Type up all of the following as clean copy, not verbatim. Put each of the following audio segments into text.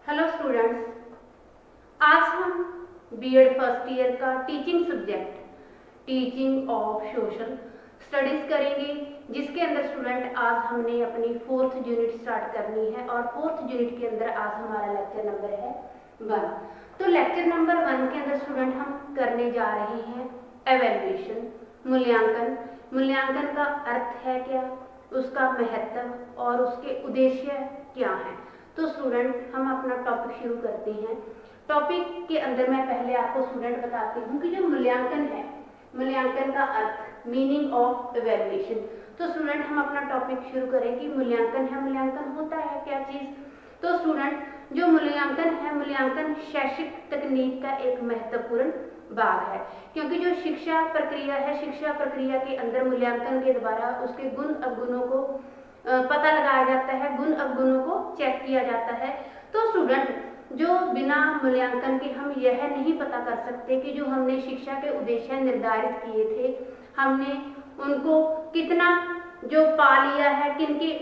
Hello students, आज हम BEd first year का teaching subject teaching of social studies करेंगे, जिसके अंदर स्टूडेंट आज हमने अपनी फोर्थ यूनिट स्टार्ट करनी है और फोर्थ यूनिट के अंदर आज हमारा लेक्चर नंबर है 1। तो लेक्चर नंबर 1 के अंदर स्टूडेंट हम करने जा रहे हैं एवेल्युएशन, मूल्यांकन। मूल्यांकन का अर्थ है क्या, उसका महत्व और उसके उद्देश्य क्या है। तो स्टूडेंट हम अपना टॉपिक शुरू करते हैं। टॉपिक के अंदर मैं पहले आपको स्टूडेंट बताती हूँ कि जो मूल्यांकन है, मूल्यांकन का अर्थ, मीनिंग ऑफ इवैल्यूएशन। तो स्टूडेंट हम अपना टॉपिक शुरू करें कि मूल्यांकन है, मूल्यांकन होता है क्या चीज। तो स्टूडेंट जो मूल्यांकन है, मूल्यांकन शैक्षिक तकनीक का एक महत्वपूर्ण भाग है, क्योंकि जो शिक्षा प्रक्रिया है, शिक्षा प्रक्रिया के अंदर मूल्यांकन के द्वारा उसके गुण अवगुणों को पता लगाया जाता है, गुण अवगुणों को चेक किया जाता है। तो स्टूडेंट जो बिना मूल्यांकन के हम यह नहीं पता कर सकते कि जो हमने शिक्षा के उद्देश्य निर्धारित किए थे, हमने उनको कितना जो पा लिया है,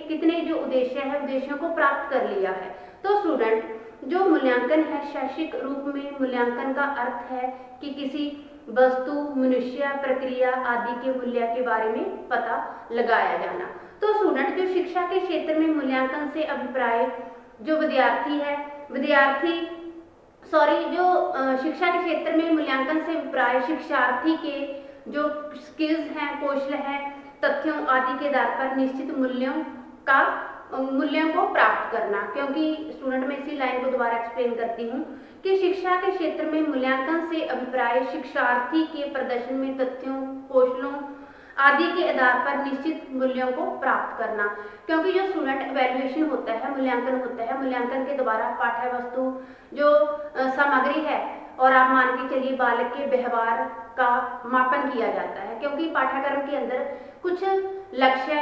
कितने जो उद्देश्य है, उद्देश्यों को प्राप्त कर लिया है। तो स्टूडेंट जो मूल्यांकन है, शैक्षिक रूप में मूल्यांकन का अर्थ है कि किसी वस्तु, मनुष्य, प्रक्रिया आदि के मूल्य के बारे में पता लगाया जाना। तो स्टूडेंट जो शिक्षा के क्षेत्र में मूल्यांकन से अभिप्राय जो शिक्षा के क्षेत्र में मूल्यांकन से अभिप्राय शिक्षार्थी के जो स्किल्स हैं, कौशल हैं, तथ्यों आदि के आधार पर निश्चित मूल्यों को प्राप्त करना। क्योंकि स्टूडेंट मैं इसी लाइन को दोबारा एक्सप्लेन करती हूँ कि शिक्षा के क्षेत्र में मूल्यांकन से अभिप्राय शिक्षार्थी के प्रदर्शन में तथ्यों, कौशलों आदि के आधार पर निश्चित मूल्यों को प्राप्त करना। क्योंकि जो स्टूडेंट इवैल्यूएशन होता है, मूल्यांकन होता है, मूल्यांकन के द्वारा पाठ्य वस्तु जो सामग्री है और आप मान के चलिए बालक के व्यवहार का मापन किया जाता है। क्योंकि पाठ्यक्रम के अंदर कुछ लक्ष्य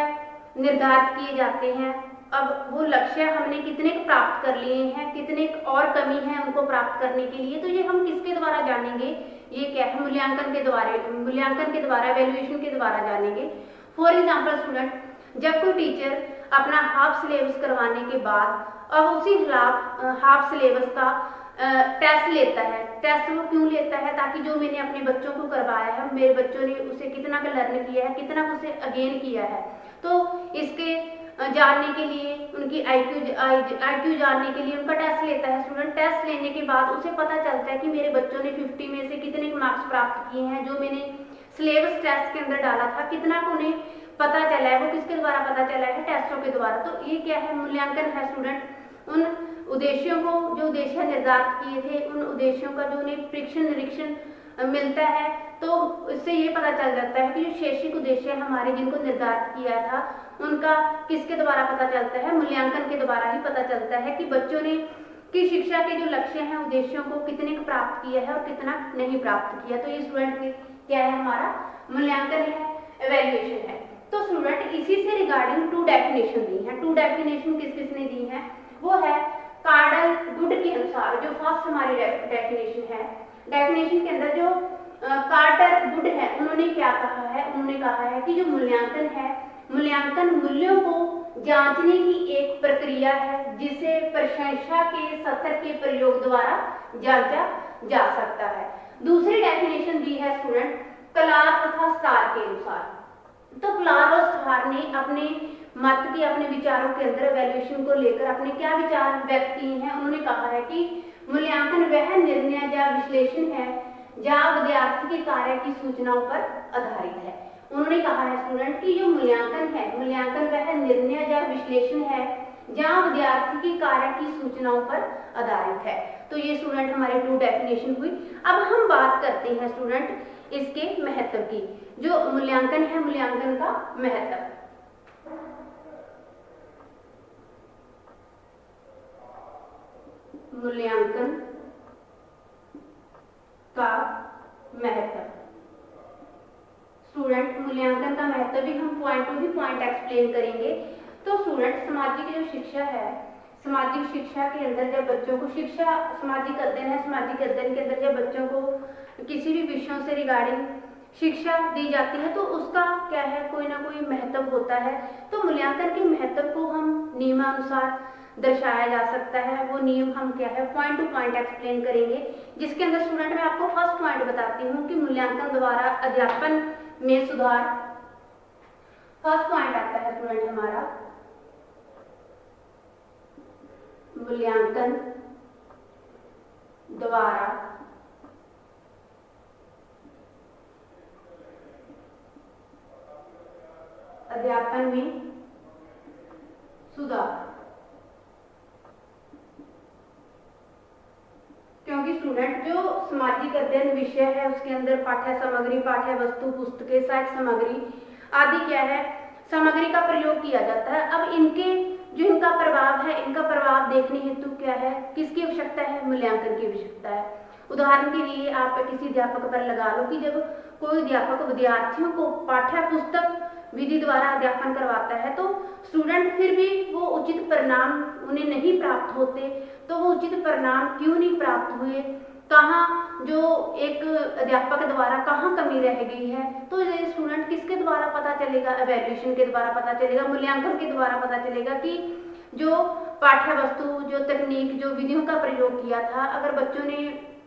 निर्धारित किए जाते हैं। अब वो लक्ष्य हमने कितने प्राप्त कर लिए हैं, कितने और कमी है उनको प्राप्त करने के लिए, तो ये हम किसके द्वारा जानेंगे, ये क्या है, मूल्यांकन के द्वारा इवैल्यूएशन के द्वारा जानेंगे। फॉर एग्जाम्पल स्टूडेंट, जब कोई टीचर अपना हाफ सिलेबस करवाने के बाद अब उसी हाफ सिलेबस का टेस्ट लेता है। टेस्ट वो क्यों लेता है, ताकि जो मैंने अपने बच्चों को करवाया है, मेरे बच्चों ने उसे कितना का लर्न किया है, कितना उसे अगेन किया है। तो इसके जानने के लिए, उनकी आईक्यू जानने के लिए उनका टेस्ट लेता है स्टूडेंट। टेस्ट लेने के बाद उसे पता चलता है कि मेरे बच्चों ने 50 में से कितने मार्क्स प्राप्त किए हैं, जो मैंने सिलेबस टेस्ट के अंदर डाला था, कितना को उन्हें पता चला है। वो किसके द्वारा पता चला है, टेस्टों के द्वारा। तो ये क्या है, मूल्यांकन है स्टूडेंट। उन उद्देश्यों को, जो उद्देश्य निर्धारित किए थे, उन उद्देश्यों का जो उन्हें परीक्षण निरीक्षण मिलता है, तो इससे ये पता चल जाता है कि जो शैक्षिक उद्देश्य हमारे जिनको निर्धारित किया था, उनका किसके द्वारा पता चलता है, मूल्यांकन के द्वारा ही पता चलता है कि बच्चों ने की शिक्षा के जो लक्ष्य हैं, उद्देश्यों को कितने प्राप्त किया है और कितना नहीं प्राप्त किया। तो ये स्टूडेंट क्या है, हमारा मूल्यांकन है, इवैल्यूएशन है। तो स्टूडेंट इसी से रिगार्डिंग 2 डेफिनेशन दी है। 2 डेफिनेशन किस किसने दी है, वो है कार्डल गुड के अनुसार। जो फर्स्ट हमारी डेफिनेशन है, डेफिनेशन के अंदर जो कार्टर गुड है, उन्होंने क्या कहा है, उन्होंने कहा है कि जो मूल्यांकन है, मूल्यांकन मूल्यों को जांचने की एक प्रक्रिया है, जिसे प्रशंसा के सत्र के प्रयोग द्वारा जांचा जा सकता है। दूसरी डेफिनेशन दी है स्टूडेंट क्लार तथा स्टार के अनुसार। तो क्लार और स्टार ने अपने मत के, अपने विचारों के अंदर इवैल्यूएशन को लेकर अपने क्या विचार व्यक्त किए हैं। उन्होंने कहा है कि मूल्यांकन वह निर्णय या विश्लेषण है जहाँ विद्यार्थी के कार्य की सूचनाओं पर आधारित है। उन्होंने कहा है स्टूडेंट कि जो मूल्यांकन है, मूल्यांकन वह निर्णय या विश्लेषण है जहाँ विद्यार्थी के कार्य की सूचनाओं पर आधारित है। तो ये स्टूडेंट हमारे 2 डेफिनेशन हुई। अब हम बात करते हैं स्टूडेंट इसके महत्व की। जो मूल्यांकन है, मूल्यांकन का महत्व। मूल्यांकन का महत्व स्टूडेंट, मूल्यांकन का महत्व भी हम पॉइंट टू भी पॉइंट एक्सप्लेन करेंगे। तो स्टूडेंट सामाजिक जो शिक्षा है, सामाजिक शिक्षा के अंदर जब बच्चों को शिक्षा, सामाजिक अध्ययन है, सामाजिक अध्ययन के अंदर जब बच्चों को किसी भी विषयों से रिगार्डिंग शिक्षा दी जाती है, तो उसका क्या है, कोई ना कोई महत्व होता है। तो मूल्यांकन के महत्व को हम नियमानुसार दर्शाया जा सकता है, वो नियम हम क्या है पॉइंट टू पॉइंट एक्सप्लेन करेंगे। जिसके अंदर स्टूडेंट मैं आपको फर्स्ट पॉइंट बताती हूँ कि मूल्यांकन द्वारा अध्यापन में सुधार। फर्स्ट पॉइंट आता है स्टूडेंट हमारा मूल्यांकन द्वारा अध्यापन में सुधार। क्योंकि स्टूडेंट जो सामाजिक अध्ययन विषय है उसके अंदर पाठ्य सामग्री, पाठ्य वस्तु, पुस्तकें, सहायक सामग्री आदि क्या है सामग्री का प्रयोग किया जाता है। अब इनका प्रभाव है, इनका प्रभाव देखने हेतु क्या है, किसकी आवश्यकता है, मूल्यांकन की आवश्यकता है। उदाहरण के लिए आप किसी अध्यापक पर लगा लो कि जब कोई अध्यापक विद्यार्थियों को पाठ्य पुस्तक विधि द्वारा अध्यापन करवाता है तो स्टूडेंट फिर भी वो उचित परिणाम उन्हें नहीं प्राप्त होते, तो वो उचित परिणाम क्यों नहीं प्राप्त हुए, कहाँ जो एक अध्यापक द्वारा कहाँ कमी रह गई है, तो ये स्टूडेंट किसके द्वारा पता चलेगा, एवेल्यूएशन के द्वारा पता चलेगा, मूल्यांकन के द्वारा पता चलेगा कि जो पाठ्य वस्तु, जो तकनीक, जो विधियों का प्रयोग किया था, अगर बच्चों ने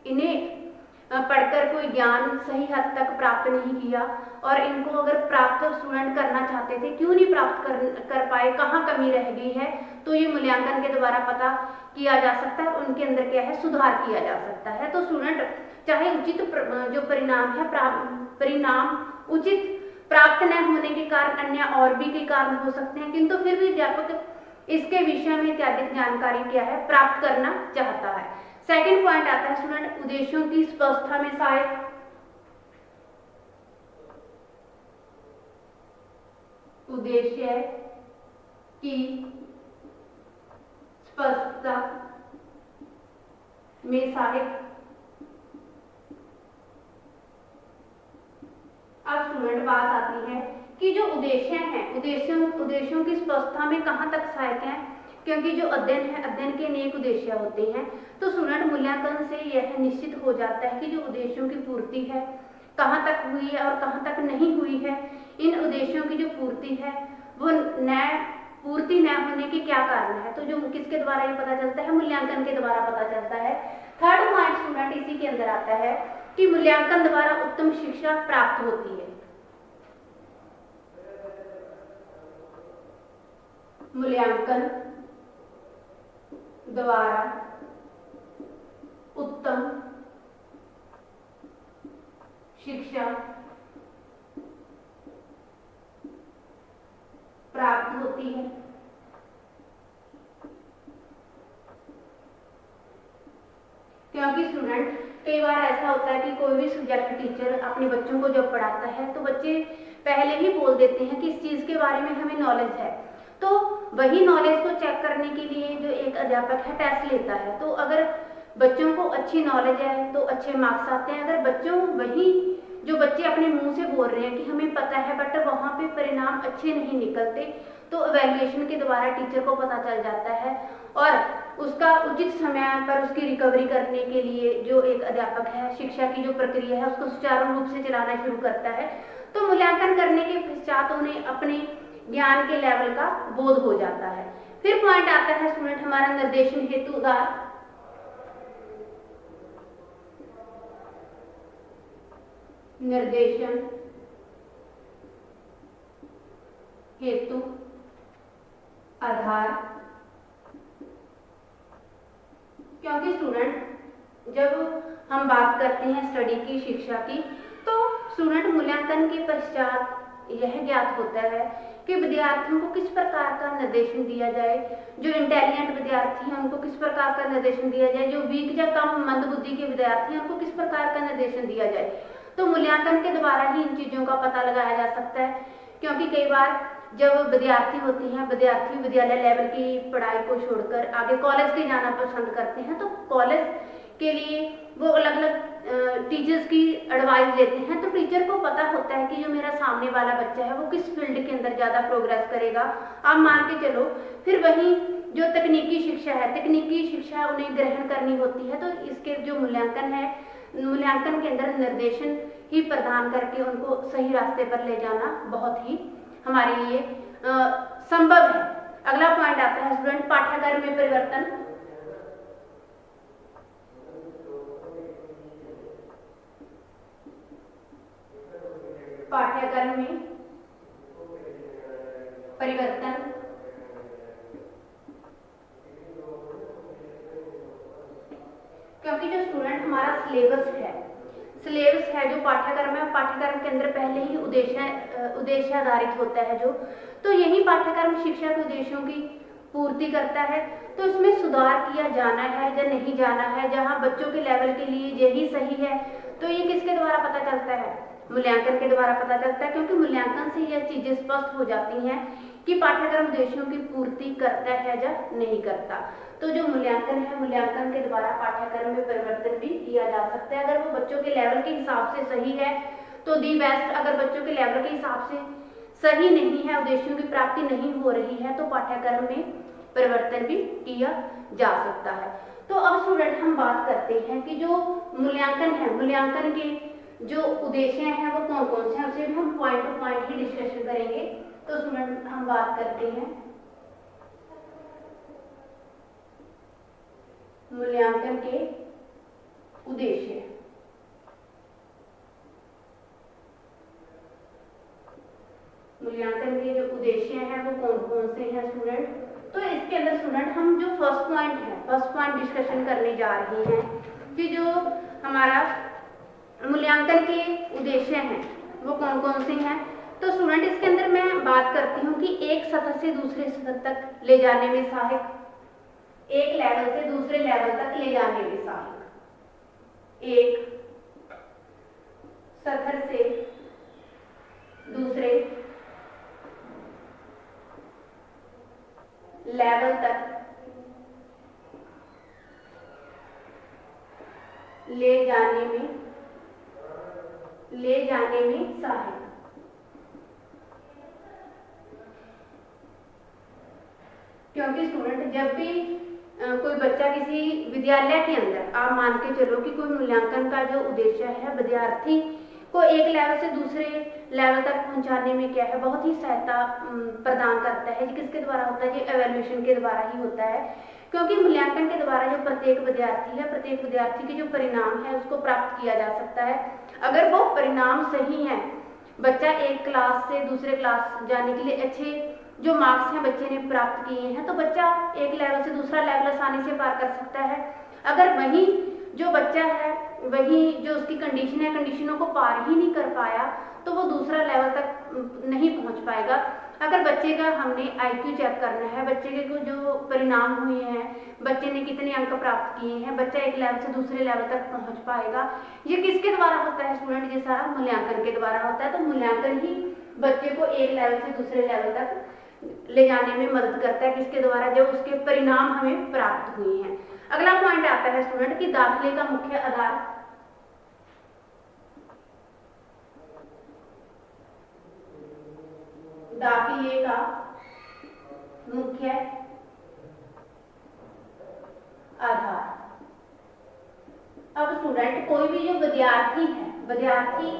इन्हें पढ़कर कोई ज्ञान सही हद तक प्राप्त नहीं किया और इनको अगर प्राप्त स्टूडेंट करना चाहते थे क्यों नहीं प्राप्त कर पाए, कहाँ कमी रह गई है, तो ये मूल्यांकन के द्वारा पता किया जा सकता है, उनके अंदर क्या है सुधार किया जा सकता है। तो स्टूडेंट चाहे उचित जो परिणाम है परिणाम उचित प्राप्त न होने के कारण अन्य और भी कई कारण हो सकते हैं, किंतु फिर भी अध्यापक इसके विषय में अधिक जानकारी क्या है प्राप्त करना चाहता है। सेकंड पॉइंट आता है स्टूडेंट उद्देश्यों की स्पष्टता में सहायक। उद्देश्य की स्पष्टता में सहायक। अब स्टूडेंट बात आती है कि जो उद्देश्य हैं उद्देश्यों की स्पष्टता में कहाँ तक सहायक हैं, क्योंकि जो अध्ययन है अध्ययन के अनेक उद्देश्य होते हैं, तो स्टूडेंट मूल्यांकन से यह निश्चित हो जाता है कि जो उद्देश्यों की पूर्ति है कहाँ तक हुई है और कहाँ तक नहीं हुई है। इन उद्देश्यों की जो पूर्ति है वो पूर्ति न होने के क्या कारण है, तो जो किसके द्वारा ये पता चलता है, मूल्यांकन के द्वारा पता चलता है। थर्ड पॉइंट स्टूडेंट इसी के अंदर आता है कि मूल्यांकन द्वारा उत्तम शिक्षा प्राप्त होती है। मूल्यांकन द्वारा उत्तम शिक्षा प्राप्त होती है। क्योंकि स्टूडेंट कई बार ऐसा होता है कि कोई भी सब्जेक्ट टीचर अपने बच्चों को जब पढ़ाता है तो बच्चे पहले ही बोल देते हैं कि इस चीज के बारे में हमें नॉलेज है, तो वही नॉलेज को चेक करने के लिए जो एक अध्यापक है टेस्ट लेता है। तो अगर बच्चों को अच्छी नॉलेज है तो अच्छे मार्क्स आते हैं। अगर जो बच्चे अपने मुंह से बोल रहे हैं कि हमें पता है बट वहाँ पे परिणाम अच्छे नहीं निकलते, तो इवैल्यूएशन के द्वारा टीचर को पता चल जाता है और उसका उचित समय पर उसकी रिकवरी करने के लिए जो एक अध्यापक है शिक्षा की जो प्रक्रिया है उसको सुचारू रूप से चलाना शुरू करता है। तो मूल्यांकन करने के पश्चात उन्हें अपने ज्ञान के लेवल का बोध हो जाता है। फिर पॉइंट आता है स्टूडेंट हमारा निर्देशन हेतु उदार। निर्देशन हेतु आधार। क्योंकि स्टूडेंट जब हम बात करते हैं स्टडी की शिक्षा की तो स्टूडेंट मूल्यांकन के पश्चात यह ज्ञात होता है कि विद्यार्थियों को किस प्रकार का निर्देशन दिया जाए। जो इंटेलिजेंट विद्यार्थी हैं उनको किस प्रकार का निर्देशन दिया जाए, जो वीक या कम मंद बुद्धि के विद्यार्थी हैं उनको किस प्रकार का निर्देशन दिया जाए। तो मूल्यांकन के द्वारा ही इन चीजों का पता लगाया जा सकता है। क्योंकि कई बार जब विद्यार्थी होते हैं, विद्यार्थी विद्यालय लेवल की पढ़ाई को छोड़कर आगे कॉलेज के जाना पसंद करते हैं, तो कॉलेज के लिए वो अलग अलग टीचर्स की एडवाइस लेते हैं। तो टीचर को पता होता है कि जो मेरा सामने वाला बच्चा है वो किस फील्ड के अंदर ज़्यादा प्रोग्रेस करेगा। आप मान के चलो फिर वही जो तकनीकी शिक्षा है, तकनीकी शिक्षा उन्हें ग्रहण करनी होती है। तो इसके जो मूल्यांकन है, मूल्यांकन के अंदर निर्देशन ही प्रदान करके उनको सही रास्ते पर ले जाना बहुत ही हमारे लिए संभव है। अगला पॉइंट आता है स्टूडेंट पाठ्यक्रम में परिवर्तन। पाठ्यक्रम में परिवर्तन क्योंकि जो स्टूडेंट हमारा सिलेबस है जो पाठ्यक्रम है, पाठ्यक्रम के अंदर पहले ही उद्देश्य आधारित होता है जो, तो यही पाठ्यक्रम शिक्षा के उद्देश्यों की पूर्ति करता है। तो इसमें सुधार किया जाना है या नहीं जाना है, जहां बच्चों के लेवल के लिए यही सही है, तो ये किसके द्वारा पता चलता है? मूल्यांकन के द्वारा पता चलता है, क्योंकि मूल्यांकन से यह चीजें स्पष्ट हो जाती हैं कि पाठ्यक्रम उद्देश्यों की पूर्ति करता है या नहीं करता। तो जो मूल्यांकन है, मूल्यांकन के द्वारा पाठ्यक्रम में परिवर्तन भी किया जा सकता है। अगर वो बच्चों के लेवल के हिसाब से सही है तो दी बेस्ट, अगर बच्चों के लेवल के हिसाब से सही नहीं है, उद्देश्यों की प्राप्ति नहीं हो रही है, तो पाठ्यक्रम में परिवर्तन भी किया जा सकता है। तो अब स्टूडेंट हम बात करते हैं कि जो मूल्यांकन है, मूल्यांकन के जो उद्देश्य हैं वो कौन कौन से हैं, उसे भी हम पॉइंट टू पॉइंट ही डिस्कशन करेंगे। तो स्टूडेंट हम बात करते हैं मूल्यांकन के उद्देश्य। मूल्यांकन के जो उद्देश्य हैं वो कौन कौन से हैं स्टूडेंट? तो इसके अंदर स्टूडेंट हम जो फर्स्ट पॉइंट डिस्कशन करने जा रहे हैं कि जो हमारा मूल्यांकन के उद्देश्य हैं वो कौन कौन से हैं। तो स्टूडेंट इसके अंदर मैं बात करती हूँ कि एक सतह से दूसरे सतह तक ले जाने में सहायक, एक लेवल से दूसरे लेवल तक ले जाने में सहायक, एक सतह से दूसरे लेवल तक ले जाने में सहायक। क्योंकि स्टूडेंट जब भी कोई बच्चा किसी विद्यालय के अंदर, आप मान के चलो कि कोई मूल्यांकन का जो उद्देश्य है विद्यार्थी को एक लेवल से दूसरे लेवल तक पहुंचाने में क्या है, बहुत ही सहायता प्रदान करता है। किसके द्वारा होता है? ये एवेल्यूएशन के द्वारा ही होता है। क्योंकि मूल्यांकन के द्वारा जो प्रत्येक विद्यार्थी के जो परिणाम है उसको प्राप्त किया जा सकता है। अगर वो परिणाम सही है, बच्चा एक क्लास से दूसरे क्लास जाने के लिए अच्छे जो मार्क्स हैं बच्चे ने प्राप्त किए हैं, तो बच्चा एक लेवल से दूसरा लेवल आसानी से पार कर सकता है। अगर वही जो बच्चा है, वही जो उसकी कंडीशन है, कंडीशनों को पार ही नहीं कर पाया, तो वो दूसरा लेवल तक नहीं पहुंच पाएगा। अगर बच्चे का हमने IQ चेक करना है, बच्चे के जो परिणाम हुए हैं, बच्चे ने कितने अंक प्राप्त किए हैं, बच्चा एक लेवल से दूसरे लेवल तक पहुंच पाएगा। ये किसके द्वारा होता है स्टूडेंट? ये सारा मूल्यांकन के द्वारा होता है। तो मूल्यांकन ही बच्चे को एक लेवल से दूसरे लेवल तक ले जाने में मदद करता है। किसके द्वारा? जब उसके परिणाम हमें प्राप्त हुए हैं। अगला पॉइंट आता है स्टूडेंट कि दाखिले का मुख्य आधार। दाखिले का मुख्य आधार। अब स्टूडेंट कोई भी जो विद्यार्थी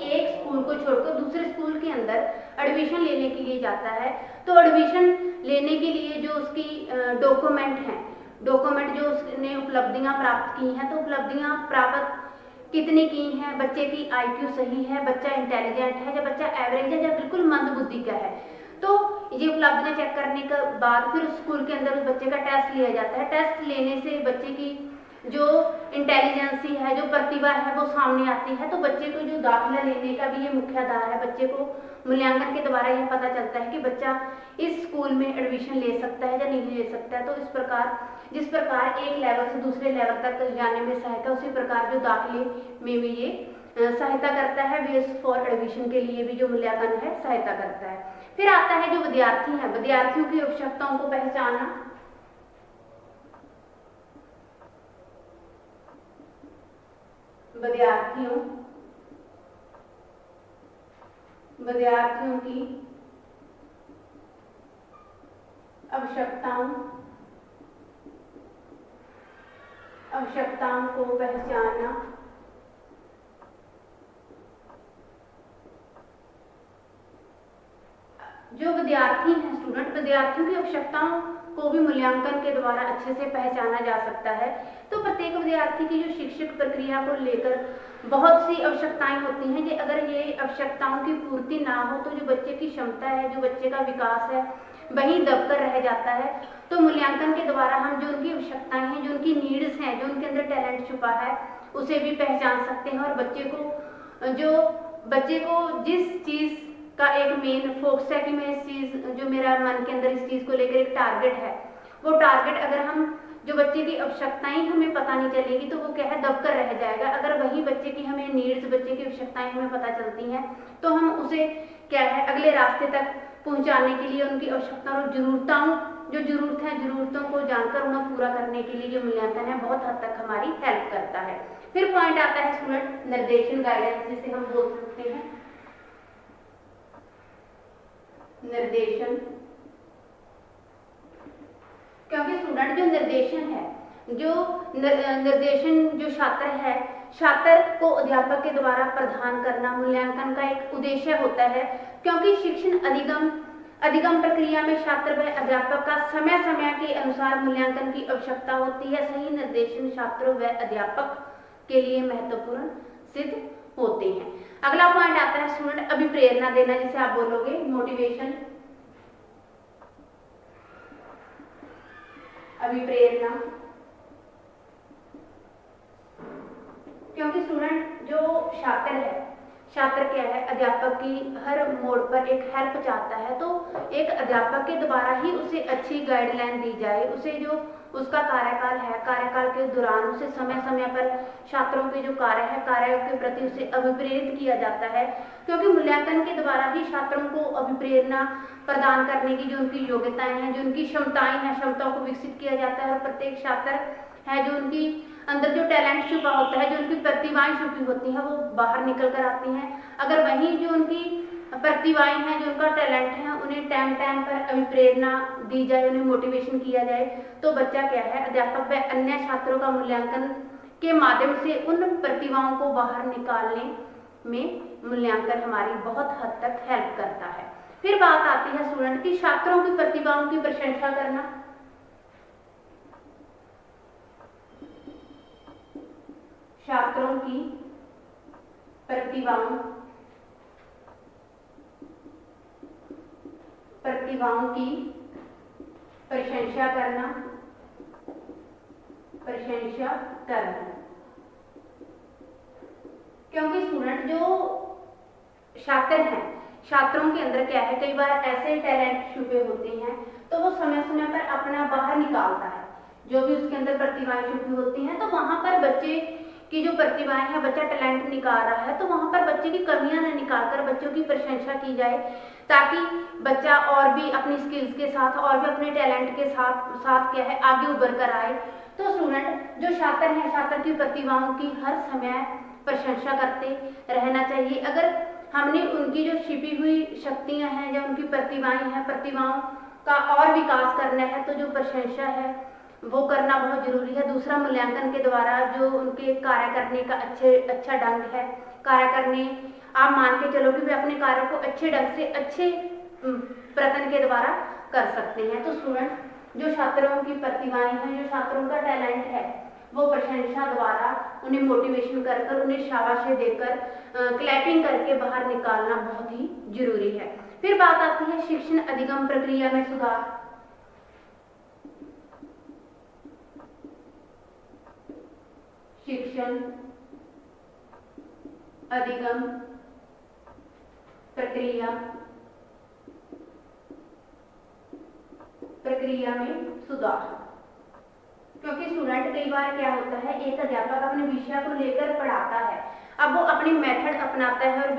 एक स्कूल को छोड़कर दूसरे स्कूल के अंदर एडमिशन लेने के लिए जाता है, तो एडमिशन लेने के लिए जो उसकी डॉक्यूमेंट जो उसने उपलब्धियां प्राप्त की हैं, तो उपलब्धियां प्राप्त कितनी की हैं, बच्चे की IQ सही है, बच्चा इंटेलिजेंट है या बच्चा एवरेज है या बिल्कुल मंद बुद्धि का है, तो ये उपलब्धियां चेक करने के बाद फिर स्कूल के अंदर उस बच्चे का टेस्ट लिया जाता है। टेस्ट लेने से बच्चे की जो इंटेलिजेंसी है, जो प्रतिभा है, वो सामने आती है। तो बच्चे को जो दाखिला लेने का भी ये मुख्य आधार है। बच्चे को मूल्यांकन के द्वारा यह पता चलता है कि बच्चा इस स्कूल में एडमिशन ले सकता है या नहीं ले सकता है। तो इस प्रकार जिस प्रकार एक लेवल से दूसरे लेवल तक जाने में सहायता, उसी प्रकार जो दाखिले में भी ये सहायता करता है। बेस फॉर एडमिशन के लिए भी जो मूल्यांकन है सहायता करता है। फिर आता है जो विद्यार्थी है, विद्यार्थियों की आवश्यकताओं को पहचानना। विद्यार्थियों की आवश्यकताओं को पहचानना। जो विद्यार्थी हैं स्टूडेंट, विद्यार्थियों की आवश्यकताओं को भी मूल्यांकन के द्वारा अच्छे से पहचाना जा सकता है। तो प्रत्येक विद्यार्थी की जो शिक्षक प्रक्रिया को लेकर बहुत सी आवश्यकताएं होती हैं, कि अगर ये आवश्यकताओं की पूर्ति ना हो तो जो बच्चे की क्षमता है, जो बच्चे का विकास है, वहीं दबकर रह जाता है। तो मूल्यांकन के द्वारा हम जो उनकी आवश्यकताएं हैं, जो उनकी नीड्स हैं, जो उनके अंदर टैलेंट छुपा है, उसे भी पहचान सकते हैं। और बच्चे को जिस चीज़ का एक मेन फोकस है कि मैं इस चीज़, जो मेरा मन के अंदर इस चीज़ को लेकर एक टारगेट है, वो टारगेट अगर हम, जो बच्चे की आवश्यकताएं हमें पता नहीं चलेगी तो वो क्या है, दबकर रह जाएगा। अगर वही बच्चे की हमें नीड्स, बच्चे की आवश्यकताएं हमें पता चलती हैं तो हम उसे क्या है, अगले रास्ते तक पहुंचाने के लिए उनकी आवश्यकता और जरूरतों को जानकर उन्हें पूरा करने के लिए जो मूल्यांकन है बहुत हद तक हमारी हेल्प करता है। फिर पॉइंट आता है स्टूडेंट निर्देशन, गाइडेंस, जिसे हम बोल सकते हैं निर्देशन। क्योंकि स्टूडेंट जो निर्देशन है, जो छात्र है, छात्र को अध्यापक के द्वारा प्रदान करना मूल्यांकन का एक उद्देश्य होता है। क्योंकि शिक्षण अधिगम प्रक्रिया में छात्र व अध्यापक का समय समय के अनुसार मूल्यांकन की आवश्यकता होती है। सही निर्देशन छात्रों व अध्यापक के लिए महत्वपूर्ण सिद्ध होते हैं। अगला पॉइंट आता है स्टूडेंट अभिप्रेरणा देना, जिसे आप बोलोगे मोटिवेशन। अभिप्रेरणा, क्योंकि स्टूडेंट जो छात्र है, छात्र क्या है, अध्यापक की हर मोड़ पर एक हेल्प चाहता है। तो एक अध्यापक के द्वारा ही उसे अच्छी गाइडलाइन दी जाए, उसे जो उसका कार्यकाल है, कार्यकाल के दौरान उसे समय समय पर छात्रों के जो कार्य है, कार्यों के प्रति उसे अभिप्रेरित किया जाता है। क्योंकि मूल्यांकन के द्वारा ही छात्रों को अभिप्रेरणा प्रदान करने की जो उनकी योग्यताएं हैं, जो उनकी क्षमताएं हैं, क्षमताओं को विकसित किया जाता है। और प्रत्येक छात्र है जो उनकी अंदर जो टैलेंट छुपा होता है, जो उनकी प्रतिभाएं छुपी होती हैं, वो बाहर निकल कर आती हैं। अगर वहीं जो उनकी प्रतिभाएं हैं, जो उनका टैलेंट है, उन्हें टाइम टाइम पर अभिप्रेरणा दी जाए, उन्हें मोटिवेशन किया जाए, तो बच्चा क्या है, अध्यापक व अन्य छात्रों का मूल्यांकन के माध्यम से उन प्रतिभाओं को बाहर निकालने में मूल्यांकन हमारी बहुत हद तक हेल्प करता है। फिर बात आती है स्टूडेंट की छात्रों की प्रतिभाओं की प्रशंसा करना। छात्रों की प्रतिभाओं की प्रशंसा करना। क्योंकि स्टूडेंट जो छात्र हैं, छात्रों के अंदर क्या है, कई बार ऐसे टैलेंट छुपे होते हैं, तो वो समय समय पर अपना बाहर निकालता है, जो भी उसके अंदर प्रतिभाएं छुपी होती हैं। तो वहां पर बच्चे की जो प्रतिभाएं हैं, बच्चा टैलेंट निकाल रहा है, तो वहां पर बच्चे की कमियां न निकालकर बच्चों की प्रशंसा की जाए, ताकि बच्चा और भी अपनी स्किल्स के साथ और भी अपने टैलेंट के साथ क्या है, आगे उभर कर आए। तो स्टूडेंट जो छात्र हैं, छात्र की प्रतिभाओं की हर समय प्रशंसा करते रहना चाहिए। अगर हमने उनकी जो छिपी हुई शक्तियां हैं, जो उनकी प्रतिभाएं हैं, प्रतिभाओं का और विकास करना है, तो जो प्रशंसा है वो करना बहुत जरूरी है। दूसरा, मूल्यांकन के द्वारा जो उनके कार्य करने का अच्छा ढंग है, कार्य करने, आप मान के चलो कि वे अपने कार्य को अच्छे ढंग से, अच्छे प्रयत्न के द्वारा कर सकते हैं। तो स्टूडेंट जो छात्रों की प्रतिभाएं हैं, जो छात्रों का टैलेंट है, वो प्रशंसा द्वारा उन्हें मोटिवेशन कर उन्हें शाबाशी देकर क्लैपिंग करके बाहर निकालना बहुत ही जरूरी है। फिर बात आती है शिक्षण अधिगम प्रक्रिया में सुधार। शिक्षण अधिगम प्रक्रिया में सुधार। क्योंकि स्टूडेंट कई बार क्या होता है, एक अध्यापक अपने विषय को लेकर पढ़ाता है, अब वो अपनी मेथड अपनाता है और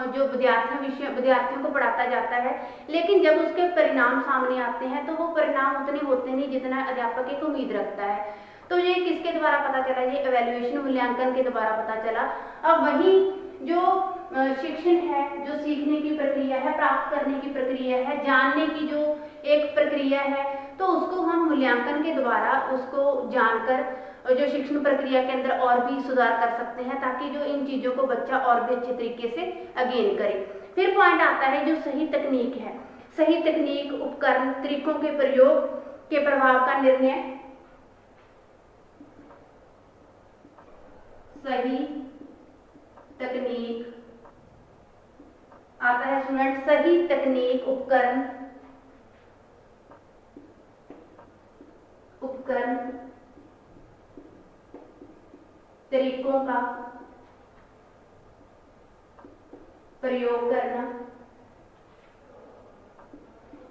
जो विद्यार्थियों को पढ़ाता जाता है, लेकिन जब उसके परिणाम सामने आते हैं तो वो परिणाम उतने होते नहीं जितना अध्यापक एक उम्मीद रखता है। तो ये किसके द्वारा पता चला, ये इवैल्यूएशन मूल्यांकन के द्वारा पता चला। अब वही जो शिक्षण है, जो सीखने की प्रक्रिया है, प्राप्त करने की प्रक्रिया है, जानने की जो एक प्रक्रिया है, तो उसको हम मूल्यांकन के द्वारा उसको जानकर जो शिक्षण प्रक्रिया के अंदर और भी सुधार कर सकते हैं, ताकि जो इन चीजों को बच्चा और भी अच्छे तरीके से अगेन करे। फिर पॉइंट आता है जो सही तकनीक है। सही तकनीक, उपकरण, तरीकों के प्रयोग के प्रभाव का निर्णय। सही तकनीक आता है स्टूडेंट, सही तकनीक, उपकरण तरीकों का प्रयोग करना।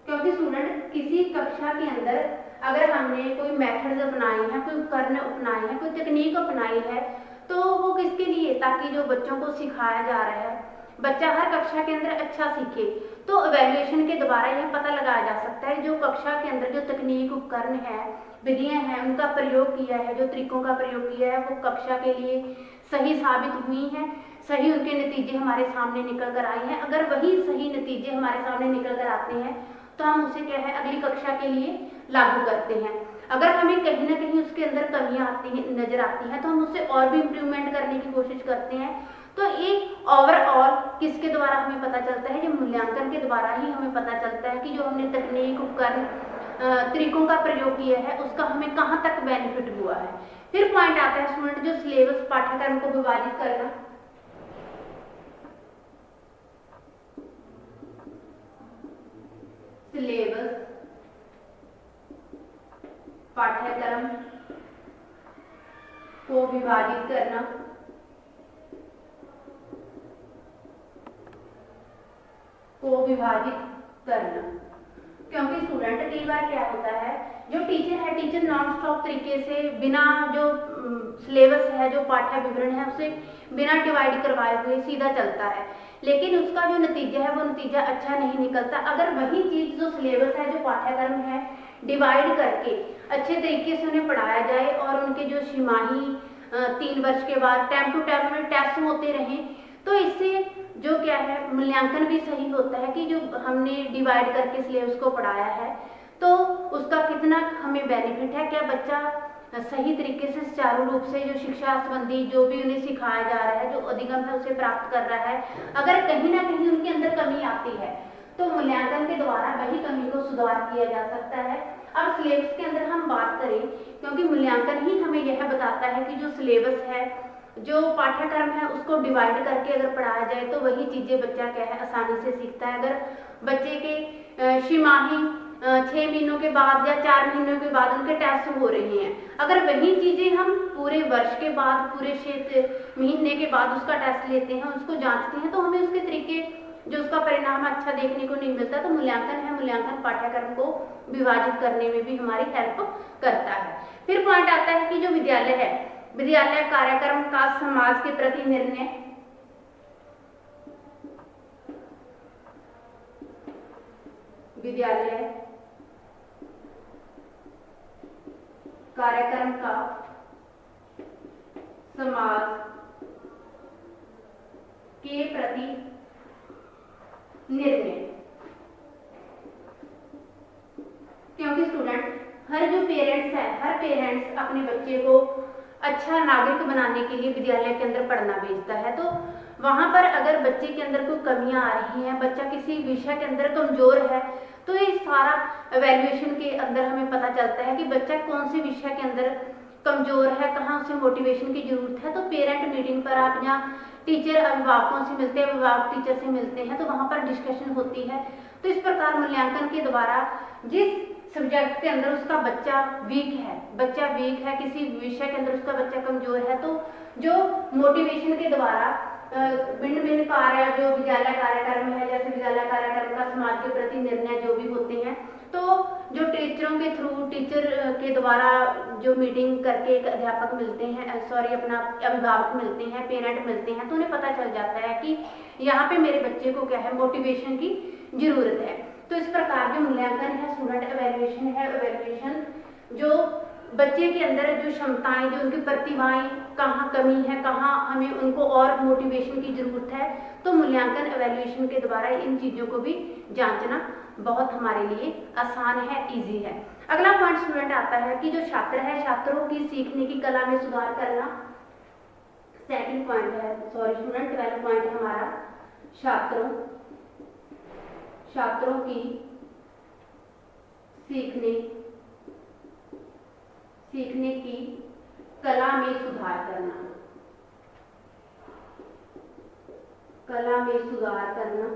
क्योंकि स्टूडेंट किसी कक्षा के अंदर अगर हमने कोई मेथड्स अपनाए हैं, कोई उपकरण अपनाए हैं, कोई तकनीक अपनाई है, तो वो किसके लिए, ताकि जो बच्चों को सिखाया जा रहा है बच्चा हर कक्षा के अंदर अच्छा सीखे। तो इवैल्यूएशन के द्वारा यह पता लगाया जा सकता है जो कक्षा के अंदर जो तकनीक, उपकरण है, विधियां हैं, उनका प्रयोग किया है, जो तरीकों का प्रयोग किया है, वो कक्षा के लिए सही साबित हुई हैं, सही उनके नतीजे हमारे सामने निकल कर आए हैं। अगर वही सही नतीजे हमारे सामने निकल कर आते हैं तो हम उसे क्या है अगली कक्षा के लिए लागू करते हैं। अगर हमें कहीं ना कहीं उसके अंदर कमियां आती हैं, नजर आती हैं, तो हम उससे और भी इम्प्रूवमेंट करने की कोशिश करते हैं। तो एक ओवरऑल किसके द्वारा हमें पता चलता है, ये मूल्यांकन के द्वारा ही हमें पता चलता है कि जो हमने तकनीक, उपकरण, तरीकों का प्रयोग किया है उसका हमें कहाँ तक बेनिफिट हुआ है। फिर पॉइंट आता है स्टूडेंट जो सिलेबस, पाठ्यक्रम को विभाजित करना। सिलेबस, पाठ्यक्रम को विभाजित करना। क्योंकि स्टूडेंट कई बार क्या होता है, जो टीचर है, टीचर नॉन स्टॉप तरीके से बिना जो सिलेबस है, जो पाठ्य विवरण है, उसे बिना डिवाइड करवाए हुए सीधा चलता है, लेकिन उसका जो नतीजा है वो नतीजा अच्छा नहीं निकलता। अगर वही चीज जो सिलेबस है, जो पाठ्यक्रम है, डिवाइड करके अच्छे तरीके से उन्हें पढ़ाया जाए और उनके जो छिमाही 3 वर्ष के बाद टाइम टू टाइम में टेस्ट होते रहें, तो इससे जो क्या है मूल्यांकन भी सही होता है कि जो हमने डिवाइड करके सिलेबस को पढ़ाया है तो उसका कितना हमें बेनिफिट है, क्या बच्चा सही तरीके से सुचारू रूप से जो शिक्षा संबंधी जो भी उन्हें सिखाया जा रहा है, जो अधिगम है, उसे प्राप्त कर रहा है। अगर कहीं ना कहीं उनके अंदर कमी आती है तो मूल्यांकन के द्वारा वही कमी को सुधार किया जा सकता है। अब सिलेबस के अंदर हम बात करें, क्योंकि मूल्यांकन ही हमें यह बताता है कि जो सिलेबस है, जो पाठ्यक्रम है, उसको डिवाइड करके अगर पढ़ाया जाए तो वही चीजें बच्चा क्या है आसानी से सीखता है। अगर बच्चे के छिमाही 6 महीनों के बाद या 4 महीनों के बाद उनके टेस्ट हो रहे हैं, अगर वही चीजें हम पूरे वर्ष के बाद, पूरे 6 महीने के बाद उसका टेस्ट लेते हैं, उसको जांचते हैं, तो हमें उसके तरीके, जो उसका परिणाम अच्छा देखने को नहीं मिलता। तो मूल्यांकन है, मूल्यांकन पाठ्यक्रम को विभाजित करने में भी हमारी हेल्प करता है। फिर पॉइंट आता है कि जो विद्यालय है, विद्यालय कार्यक्रम का समाज के प्रति निर्णय। विद्यालय कार्यक्रम का समाज के प्रति निर्णय। क्योंकि स्टूडेंट हर जो पेरेंट्स है, हर पेरेंट्स अपने बच्चे को अच्छा नागरिक बनाने के लिए विद्यालय के अंदर पढ़ना भेजता है। तो वहां पर अगर बच्चे के अंदर कोई कमियां आ रही हैं, बच्चा किसी विषय के अंदर कमजोर है, तो ये सारा एवेल्युएशन के अंदर हमें पता चलता है कि बच्चा कौन से विषय के अंदर कमजोर है, कहाँ उसे मोटिवेशन की जरूरत है। तो पेरेंट मीटिंग पर आप जहाँ टीचर अभिभावकों से मिलते हैं, अभिभावक टीचर से मिलते हैं, तो वहां पर डिस्कशन होती है। तो इस प्रकार मूल्यांकन के द्वारा जिस सब्जेक्ट के अंदर उसका बच्चा वीक है, किसी विषय के अंदर उसका बच्चा कमजोर है, तो जो मोटिवेशन के द्वारा भिन्न भिन्न कार्य जो विद्यालय कार्यक्रम है, जैसे विद्यालय कार्यक्रम का समाज के प्रति निर्णय जो भी होते हैं, तो जो टीचरों के थ्रू, टीचर के द्वारा जो मीटिंग करके एक अध्यापक मिलते हैं, अपना अभिभावक मिलते हैं, पेरेंट मिलते हैं, तो उन्हें पता चल जाता है कि यहाँ पे मेरे बच्चे को क्या है मोटिवेशन की जरूरत है। तो इस प्रकार जो मूल्यांकन है, स्टूडेंट एवेल्युएशन है, एवेल्युएशन जो बच्चे के अंदर जो क्षमताएं, जो उनकी प्रतिभाएं, कहाँ कमी है, कहाँ हमें उनको और मोटिवेशन की जरूरत है, तो मूल्यांकन एवेल्युएशन के द्वारा इन चीजों को भी जांचना बहुत हमारे लिए आसान है, इजी है। अगला पॉइंट स्टूडेंट आता है कि जो छात्र है, छात्रों की सीखने की कला में सुधार करना। सेकंड पॉइंट है, सॉरी स्टूडेंट, 12 पॉइंट हमारा छात्रों की सीखने की कला में सुधार करना, कला में सुधार करना।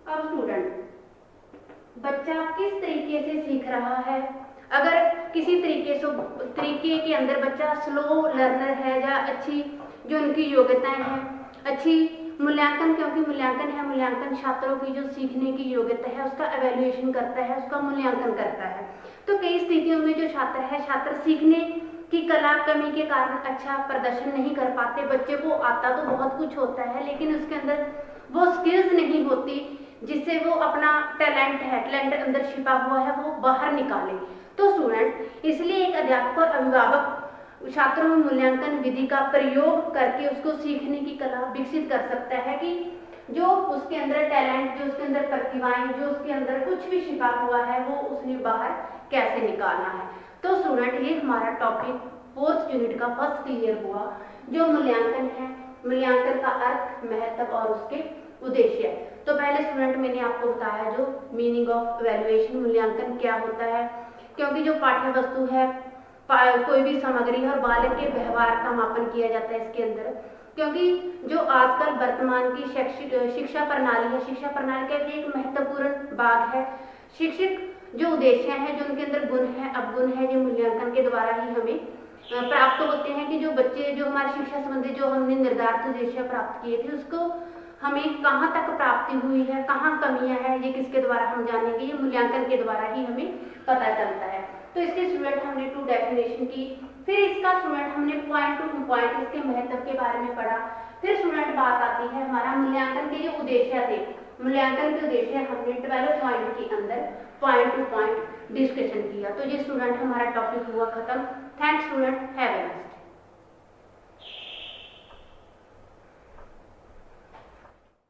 अब स्टूडेंट, बच्चा किस तरीके से सीख रहा है। अगर किसी तरीके के अंदर बच्चा स्लो लर्नर है या अच्छी जो उनकी योग्यताएं हैं, अच्छी मूल्यांकन, क्योंकि मूल्यांकन छात्रों की जो सीखने की योग्यता है उसका एवेल्युएशन करता है, उसका मूल्यांकन करता है। तो कई स्थितियों में जो छात्र सीखने की कला कमी के कारण अच्छा प्रदर्शन नहीं कर पाते। बच्चे को आता तो बहुत कुछ होता है लेकिन उसके अंदर वो स्किल्स नहीं होती जिससे वो अपना टैलेंट अंदर छिपा हुआ है वो बाहर निकाले। तो स्टूडेंट, इसलिए एक अध्यापक और अभिभावक छात्रों में मूल्यांकन विधि का प्रयोग करके उसको सीखने की कला विकसित कर सकता है कि जो उसके अंदर टैलेंट, जो उसके अंदर प्रतिभाएं, जो उसके अंदर कुछ भी छिपा हुआ है वो उसने बाहर कैसे निकालना है। तो स्टूडेंट, ये हमारा टॉपिक 4th यूनिट का फर्स्ट क्लियर हुआ। जो मूल्यांकन है, मूल्यांकन का अर्थ, महत्व और उसके उद्देश्य। तो पहले स्टूडेंट मैंने आपको बताया जो मीनिंग ऑफ इवैल्यूएशन, मूल्यांकन क्या होता है, क्योंकि जो पाठ्य वस्तु है, कोई भी सामग्री और बालक के व्यवहार का मापन किया जाता है इसके अंदर। क्योंकि जो आजकल वर्तमान की शिक्षा प्रणाली है, शिक्षा प्रणाली का भी एक महत्वपूर्ण भाग है। शिक्षक जो उद्देश्य है, जो उनके अंदर गुण है, अवगुण है, जो मूल्यांकन के द्वारा ही हमें प्राप्त होते हैं कि जो बच्चे, जो हमारे शिक्षा संबंधी जो हमने निर्धारित उद्देश्य प्राप्त किए थे उसको हमें कहाँ तक प्राप्ति हुई है, कहाँ कमियां हैं, ये किसके द्वारा हम जानेंगे, ये मूल्यांकन के द्वारा ही हमें पता चलता है। तो इसके स्टूडेंट हमने 2 डेफिनेशन की, फिर इसका स्टूडेंट हमने पॉइंट टू पॉइंट इसके महत्व के बारे में पढ़ा। फिर स्टूडेंट बात आती है हमारा मूल्यांकन के जो उद्देश्य थे, मूल्यांकन के उद्देश्य हमने 12 पॉइंट के अंदर पॉइंट टू पॉइंट डिस्कशन किया। तो ये स्टूडेंट हमारा टॉपिक हुआ खत्म। Thanks student, have a nice day.